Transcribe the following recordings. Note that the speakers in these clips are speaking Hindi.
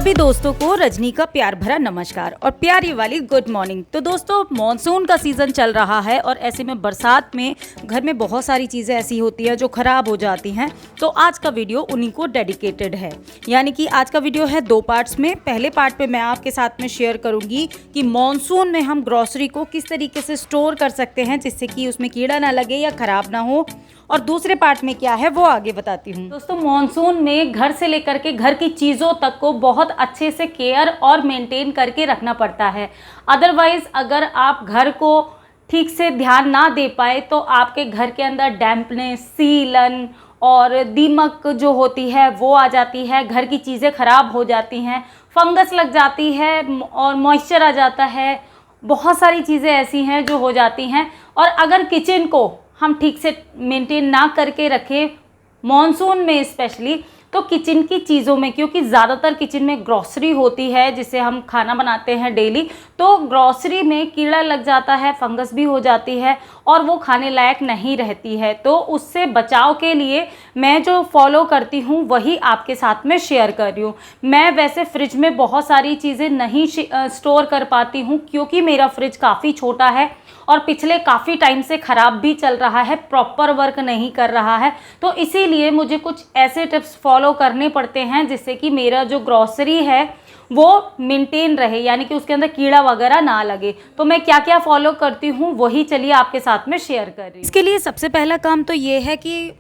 सभी दोस्तों को रजनी का प्यार भरा नमस्कार और प्यारी वाली गुड मॉर्निंग। तो दोस्तों मॉनसून का सीज़न चल रहा है और ऐसे में बरसात में घर में बहुत सारी चीज़ें ऐसी होती हैं जो ख़राब हो जाती हैं। तो आज का वीडियो उन्हीं को डेडिकेटेड है, यानी कि आज का वीडियो है 2 पार्ट्स में। पहले पार्ट में मैं आपके साथ में शेयर करूँगी कि मॉनसून में हम ग्रॉसरी को किस तरीके से स्टोर कर सकते हैं जिससे कि उसमें कीड़ा ना लगे या ख़राब ना हो, और दूसरे पार्ट में क्या है वो आगे बताती हूँ। दोस्तों मॉनसून में घर से लेकर के घर की चीज़ों तक को बहुत अच्छे से केयर और मेंटेन करके रखना पड़ता है। अदरवाइज़ अगर आप घर को ठीक से ध्यान ना दे पाए तो आपके घर के अंदर डैम्पनेस, सीलन और दीमक जो होती है वो आ जाती है, घर की चीज़ें ख़राब हो जाती हैं, फंगस लग जाती है और मॉइस्चर आ जाता है। बहुत सारी चीज़ें ऐसी हैं जो हो जाती हैं। और अगर किचन को हम ठीक से मेंटेन ना करके रखें मॉनसून में स्पेशली, तो किचन की चीज़ों में, क्योंकि ज़्यादातर किचन में ग्रॉसरी होती है जिससे हम खाना बनाते हैं डेली, तो ग्रॉसरी में कीड़ा लग जाता है, फंगस भी हो जाती है और वो खाने लायक नहीं रहती है। तो उससे बचाव के लिए मैं जो फॉलो करती हूँ वही आपके साथ में शेयर कर रही हूँ। मैं वैसे फ्रिज में बहुत सारी चीज़ें नहीं स्टोर कर पाती हूँ क्योंकि मेरा फ्रिज काफ़ी छोटा है और पिछले काफ़ी टाइम से ख़राब भी चल रहा है, प्रॉपर वर्क नहीं कर रहा है। तो इसीलिए मुझे कुछ ऐसे टिप्स फॉलो करने पड़ते हैं जिससे कि मेरा जो ग्रॉसरी है वो मेंटेन रहे, यानी कि उसके अंदर कीड़ा वगैरह ना लगे। तो मैं क्या क्या फॉलो करती हूँ वही चलिए आपके साथ में शेयर कर रही हूँ। इसके लिए सबसे पहला काम तो ये है कि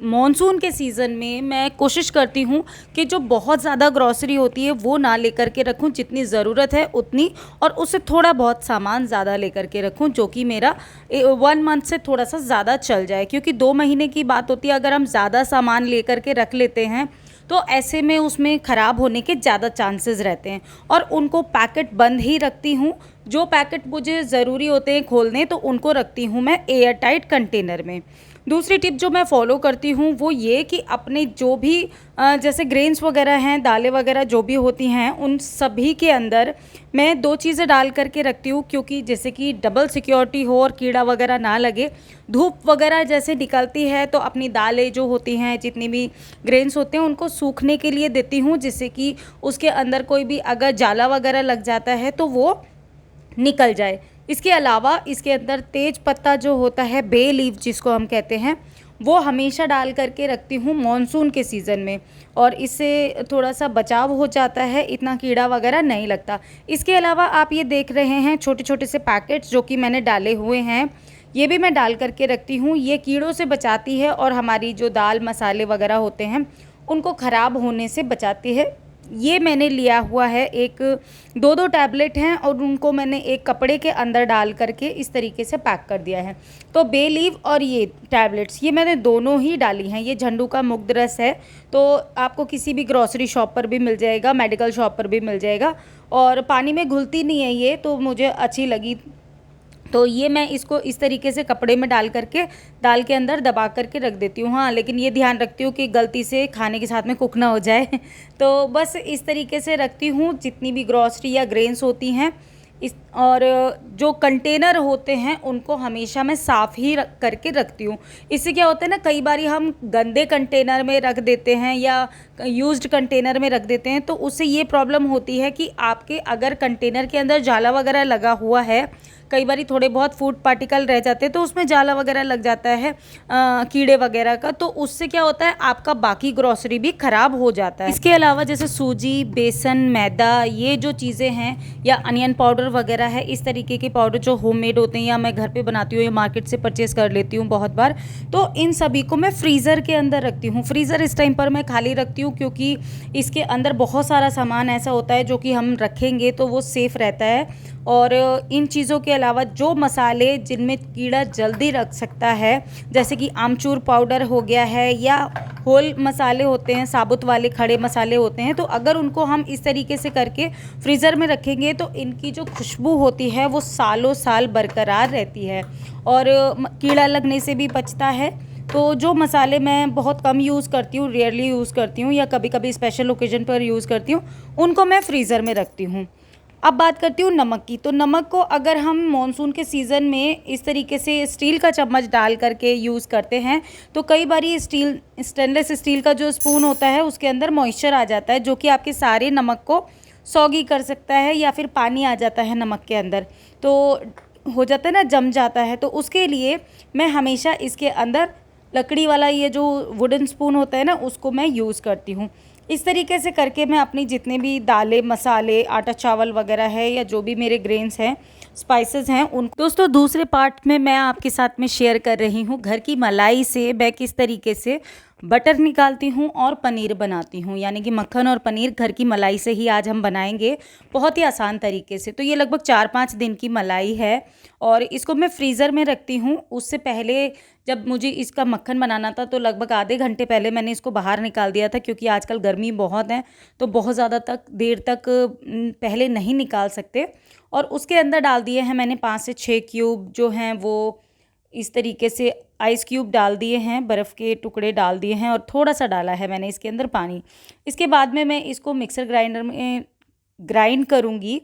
मॉनसून के सीज़न में मैं कोशिश करती हूँ कि जो बहुत ज़्यादा ग्रॉसरी होती है वो ना लेकर के रखूँ, जितनी ज़रूरत है उतनी, और उससे थोड़ा बहुत सामान ज़्यादा लेकर के रखूँ जो कि मेरा 1 मंथ से थोड़ा सा ज़्यादा चल जाए। क्योंकि 2 महीने की बात होती है, अगर हम ज़्यादा सामान लेकर के रख लेते हैं तो ऐसे में उसमें ख़राब होने के ज़्यादा चांसेस रहते हैं। और उनको पैकेट बंद ही रखती हूँ, जो पैकेट मुझे ज़रूरी होते हैं खोलने तो उनको रखती हूँ मैं एयर टाइट कंटेनर में। दूसरी टिप जो मैं फॉलो करती हूँ वो ये कि अपने जो भी जैसे ग्रेन्स वगैरह हैं, दालें वगैरह जो भी होती हैं, उन सभी के अंदर मैं 2 चीज़ें डाल करके रखती हूँ, क्योंकि जैसे कि डबल सिक्योरिटी हो और कीड़ा वगैरह ना लगे। धूप वगैरह जैसे निकलती है तो अपनी दालें जो होती हैं, जितनी भी ग्रेन्स होते हैं, उनको सूखने के लिए देती हूँ जिससे कि उसके अंदर कोई भी अगर जाला वगैरह लग जाता है तो वो निकल जाए। इसके अलावा इसके अंदर तेज पत्ता जो होता है, बे लीफ जिसको हम कहते हैं, वो हमेशा डाल करके रखती हूँ मॉनसून के सीज़न में, और इससे थोड़ा सा बचाव हो जाता है, इतना कीड़ा वगैरह नहीं लगता। इसके अलावा आप ये देख रहे हैं छोटे छोटे से पैकेट्स जो कि मैंने डाले हुए हैं, ये भी मैं डाल करके रखती हूँ। ये कीड़ों से बचाती है और हमारी जो दाल मसाले वगैरह होते हैं उनको ख़राब होने से बचाती है। ये मैंने लिया हुआ है, एक 2 टैबलेट हैं और उनको मैंने एक कपड़े के अंदर डाल करके इस तरीके से पैक कर दिया है। तो बे लीफ और ये टैबलेट्स ये मैंने दोनों ही डाली हैं। ये झंडू का मुग्ध रस है, तो आपको किसी भी ग्रॉसरी शॉप पर भी मिल जाएगा, मेडिकल शॉप पर भी मिल जाएगा, और पानी में घुलती नहीं है ये, तो मुझे अच्छी लगी। तो ये मैं इसको इस तरीके से कपड़े में डाल करके दाल के अंदर दबा करके रख देती हूँ। हाँ, लेकिन ये ध्यान रखती हूँ कि गलती से खाने के साथ में कुक ना हो जाए। तो बस इस तरीके से रखती हूँ जितनी भी ग्रॉसरी या ग्रेन्स होती हैं। और जो कंटेनर होते हैं उनको हमेशा मैं साफ़ ही करके रखती हूँ। इससे क्या होता है ना, कई बार हम गंदे कंटेनर में रख देते हैं या यूज्ड कंटेनर में रख देते हैं, तो उससे ये प्रॉब्लम होती है कि आपके अगर कंटेनर के अंदर जाला वगैरह लगा हुआ है, कई बार थोड़े बहुत फूड पार्टिकल रह जाते हैं तो उसमें जाला वगैरह लग जाता है कीड़े वगैरह का, तो उससे क्या होता है आपका बाकी ग्रॉसरी भी ख़राब हो जाता है। इसके अलावा जैसे सूजी, बेसन, मैदा, ये जो चीज़ें हैं, या अनियन पाउडर वगैरह है, इस तरीके के पाउडर जो होममेड होते हैं या मैं घर पे बनाती हूँ या मार्केट से परचेज़ कर लेती हूँ बहुत बार, तो इन सभी को मैं फ्रीज़र के अंदर रखती हूँ। फ्रीज़र इस टाइम पर मैं खाली रखती हूँ क्योंकि इसके अंदर बहुत सारा सामान ऐसा होता है जो कि हम रखेंगे तो वो सेफ़ रहता है। और इन चीज़ों के अलावा जो मसाले जिनमें कीड़ा जल्दी रख सकता है, जैसे कि आमचूर पाउडर हो गया है, या होल मसाले होते हैं, साबुत वाले खड़े मसाले होते हैं, तो अगर उनको हम इस तरीके से करके फ्रीज़र में रखेंगे तो इनकी जो खुशबू होती है वो सालों साल बरकरार रहती है और कीड़ा लगने से भी बचता है। तो जो मसाले मैं बहुत कम यूज़ करती हूँ, रेयरली यूज़ करती हूँ या कभी कभी स्पेशल ओकेजन पर यूज़ करती हूँ, उनको मैं फ्रीज़र में रखती हूँ। अब बात करती हूँ नमक की। तो नमक को अगर हम मॉनसून के सीज़न में इस तरीके से स्टील का चम्मच डाल करके यूज़ करते हैं तो कई बारी स्टेनलेस स्टील का जो स्पून होता है उसके अंदर मॉइस्चर आ जाता है, जो कि आपके सारे नमक को सॉगी कर सकता है, या फिर पानी आ जाता है नमक के अंदर, तो हो जाता है ना, जम जाता है। तो उसके लिए मैं हमेशा इसके अंदर लकड़ी वाला ये जो वुडन स्पून होता है ना, उसको मैं यूज़ करती हूँ। इस तरीके से करके मैं अपनी जितने भी दालें, मसाले, आटा चावल वगैरह है, या जो भी मेरे ग्रेन्स हैं, स्पाइसेस हैं, उन दोस्तों दूसरे पार्ट में मैं आपके साथ में शेयर कर रही हूँ घर की मलाई से मैं किस तरीके से बटर निकालती हूँ और पनीर बनाती हूँ, यानी कि मक्खन और पनीर घर की मलाई से ही आज हम बनाएंगे, बहुत ही आसान तरीके से। तो ये लगभग 4-5 दिन की मलाई है और इसको मैं फ्रीज़र में रखती हूँ। उससे पहले जब मुझे इसका मक्खन बनाना था तो लगभग आधे घंटे पहले मैंने इसको बाहर निकाल दिया था, क्योंकि आजकल गर्मी बहुत है तो बहुत ज़्यादा देर तक पहले नहीं निकाल सकते। और उसके अंदर डाल दिए हैं मैंने 5 से 6 क्यूब जो हैं वो इस तरीके से आइस क्यूब डाल दिए हैं, बर्फ़ के टुकड़े डाल दिए हैं, और थोड़ा सा डाला है मैंने इसके अंदर पानी। इसके बाद में मैं इसको मिक्सर ग्राइंडर में ग्राइंड करूँगी,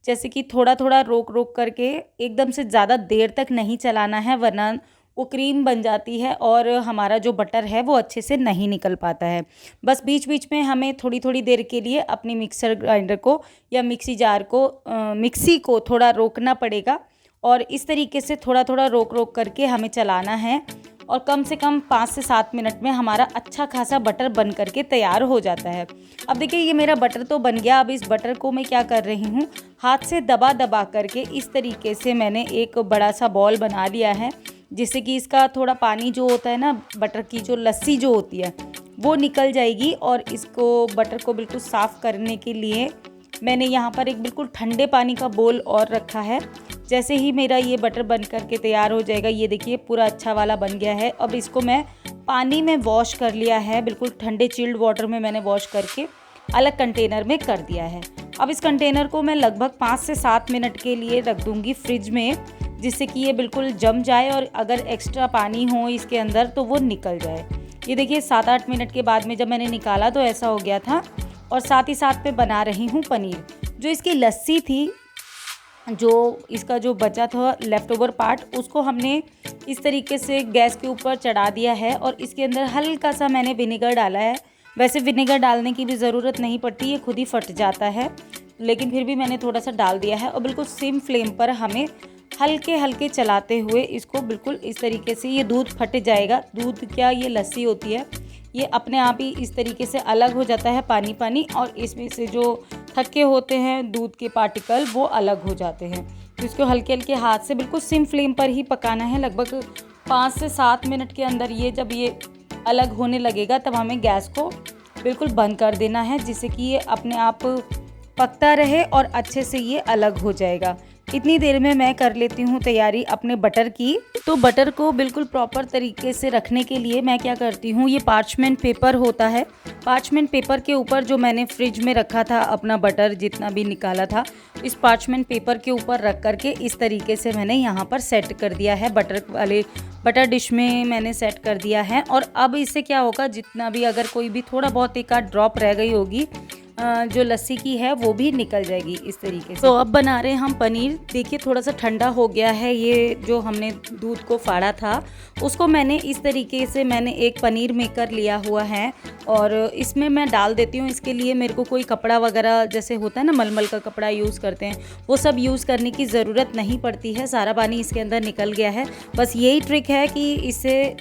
जैसे कि थोड़ा थोड़ा रोक रोक करके, एकदम से ज़्यादा देर तक नहीं चलाना है, वरना वो क्रीम बन जाती है और हमारा जो बटर है वो अच्छे से नहीं निकल पाता है। बस बीच बीच में हमें थोड़ी थोड़ी देर के लिए अपनी मिक्सर ग्राइंडर को या मिक्सी को थोड़ा रोकना पड़ेगा, और इस तरीके से थोड़ा थोड़ा रोक रोक करके हमें चलाना है, और कम से कम 5 से 7 मिनट में हमारा अच्छा खासा बटर बन करके तैयार हो जाता है। अब देखिए ये मेरा बटर तो बन गया। अब इस बटर को मैं क्या कर रही हूँ, हाथ से दबा दबा करके इस तरीके से मैंने एक बड़ा सा बॉल बना लिया है, जिससे कि इसका थोड़ा पानी जो होता है ना, बटर की जो लस्सी जो होती है वो निकल जाएगी। और इसको बटर को बिल्कुल साफ़ करने के लिए मैंने यहाँ पर एक बिल्कुल ठंडे पानी का बोल और रखा है। जैसे ही मेरा ये बटर बन करके तैयार हो जाएगा, ये देखिए पूरा अच्छा वाला बन गया है। अब इसको मैं पानी में वॉश कर लिया है, बिल्कुल ठंडे चिल्ड वाटर में मैंने वॉश करके अलग कंटेनर में कर दिया है। अब इस कंटेनर को मैं लगभग 5 से 7 मिनट के लिए रख दूँगी फ्रिज में, जिससे कि ये बिल्कुल जम जाए और अगर एक्स्ट्रा पानी हो इसके अंदर तो वो निकल जाए। ये देखिए 7-8 मिनट के बाद में जब मैंने निकाला तो ऐसा हो गया था। और साथ ही साथ में बना रही हूँ पनीर। जो इसकी लस्सी थी, जो इसका जो बचा था लेफ़्ट ओवर पार्ट, उसको हमने इस तरीके से गैस के ऊपर चढ़ा दिया है और इसके अंदर हल्का सा मैंने विनेगर डाला है। वैसे विनेगर डालने की भी ज़रूरत नहीं पड़ती, ये खुद ही फट जाता है, लेकिन फिर भी मैंने थोड़ा सा डाल दिया है। और बिल्कुल सिम फ्लेम पर हमें हल्के हल्के चलाते हुए इसको बिल्कुल इस तरीके से, ये दूध फट जाएगा। दूध क्या, ये लस्सी होती है, ये अपने आप ही इस तरीके से अलग हो जाता है पानी पानी, और इसमें से जो थक्के होते हैं दूध के पार्टिकल वो अलग हो जाते हैं। तो इसको हल्के हल्के हाथ से बिल्कुल सिम फ्लेम पर ही पकाना है। लगभग 5 से 7 मिनट के अंदर जब ये अलग होने लगेगा तब हमें गैस को बिल्कुल बंद कर देना है, जिससे कि ये अपने आप पकता रहे और अच्छे से ये अलग हो जाएगा। इतनी देर में मैं कर लेती हूँ तैयारी अपने बटर की। तो बटर को बिल्कुल प्रॉपर तरीके से रखने के लिए मैं क्या करती हूँ, ये पार्चमेंट पेपर होता है, पार्चमेंट पेपर के ऊपर जो मैंने फ्रिज में रखा था अपना बटर जितना भी निकाला था, इस पार्चमेंट पेपर के ऊपर रख करके इस तरीके से मैंने यहाँ पर सेट कर दिया है। बटर डिश में मैंने सेट कर दिया है। और अब इससे क्या होगा, जितना भी अगर कोई भी थोड़ा बहुत एक आध ड्रॉप रह गई होगी जो लस्सी की है वो भी निकल जाएगी इस तरीके से। तो अब बना रहे हैं हम पनीर। देखिए थोड़ा सा ठंडा हो गया है, ये जो हमने दूध को फाड़ा था उसको मैंने इस तरीके से मैंने एक पनीर मेकर लिया हुआ है और इसमें मैं डाल देती हूँ। इसके लिए मेरे को कोई कपड़ा वगैरह जैसे होता है ना, मलमल का कपड़ा यूज़ करते हैं, वो सब यूज़ करने की ज़रूरत नहीं पड़ती है। सारा पानी इसके अंदर निकल गया है। बस यही ट्रिक है कि इससे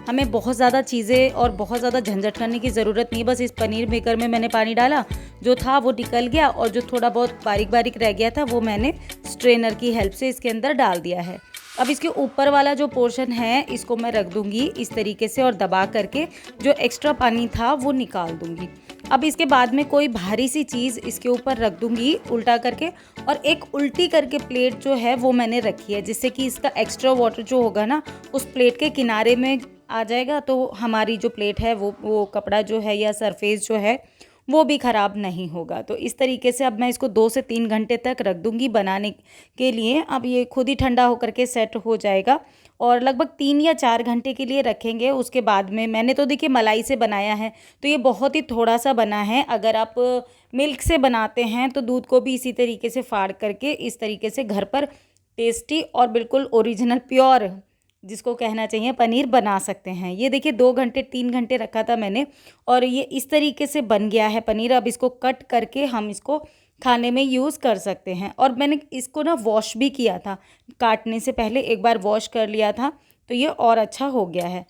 हमें बहुत ज़्यादा चीज़ें और बहुत ज़्यादा झंझट करने की ज़रूरत नहीं। बस इस पनीर मेकर में मैंने पानी डाला, जो था वो निकल गया, और जो थोड़ा बहुत बारीक बारीक रह गया था वो मैंने स्ट्रेनर की हेल्प से इसके अंदर डाल दिया है। अब इसके ऊपर वाला जो पोर्शन है इसको मैं रख दूंगी इस तरीके से और दबा करके जो एक्स्ट्रा पानी था वो निकाल दूंगी। अब इसके बाद में कोई भारी सी चीज़ इसके ऊपर रख दूंगी उल्टा करके, और एक उल्टी करके प्लेट जो है वो मैंने रखी है, जिससे कि इसका एक्स्ट्रा वाटर जो होगा ना उस प्लेट के किनारे में आ जाएगा। तो हमारी जो प्लेट है वो कपड़ा जो है या सरफेस जो है वो भी ख़राब नहीं होगा। तो इस तरीके से अब मैं इसको 2 से 3 घंटे तक रख दूँगी बनाने के लिए। अब ये खुद ही ठंडा होकर के सेट हो जाएगा और लगभग 3 या 4 घंटे के लिए रखेंगे। उसके बाद में मैंने तो देखिए मलाई से बनाया है, तो ये बहुत ही थोड़ा-सा बना है। अगर आप मिल्क से बनाते हैं तो दूध को भी इसी तरीके से फाड़ करके इस तरीके से घर पर टेस्टी और बिल्कुल ओरिजिनल प्योर जिसको कहना चाहिए पनीर बना सकते हैं। ये देखिए 2 घंटे 3 घंटे रखा था मैंने और ये इस तरीके से बन गया है पनीर। अब इसको कट करके हम इसको खाने में यूज़ कर सकते हैं। और मैंने इसको ना वॉश भी किया था, काटने से पहले एक बार वॉश कर लिया था, तो ये और अच्छा हो गया है।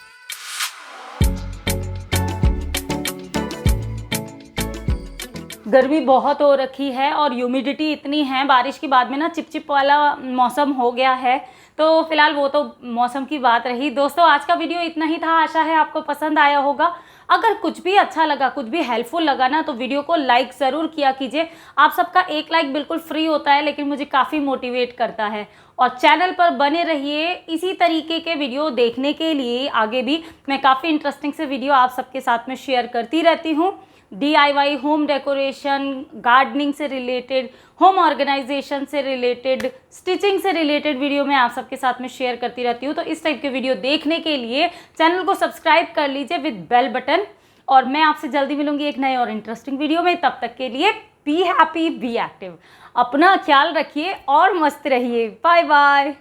गर्मी बहुत हो रखी है और ह्यूमिडिटी इतनी है, बारिश के बाद में ना चिपचिप वाला मौसम हो गया है। तो फिलहाल वो तो मौसम की बात रही। दोस्तों आज का वीडियो इतना ही था, आशा है आपको पसंद आया होगा। अगर कुछ भी अच्छा लगा, कुछ भी हेल्पफुल लगा ना, तो वीडियो को लाइक ज़रूर किया कीजिए। आप सबका एक लाइक बिल्कुल फ्री होता है, लेकिन मुझे काफ़ी मोटिवेट करता है। और चैनल पर बने रहिए इसी तरीके के वीडियो देखने के लिए। आगे भी मैं काफ़ी इंटरेस्टिंग से वीडियो आप सबके साथ में शेयर करती रहती हूँ। DIY, होम डेकोरेशन, गार्डनिंग से रिलेटेड, होम ऑर्गेनाइजेशन से रिलेटेड, स्टिचिंग से रिलेटेड वीडियो मैं आप सबके साथ में शेयर करती रहती हूँ। तो इस टाइप के वीडियो देखने के लिए चैनल को सब्सक्राइब कर लीजिए विद बेल बटन। और मैं आपसे जल्दी मिलूंगी एक नए और इंटरेस्टिंग वीडियो में। तब तक के लिए बी हैप्पी, बी एक्टिव, अपना ख्याल रखिए और मस्त रहिए। Bye bye.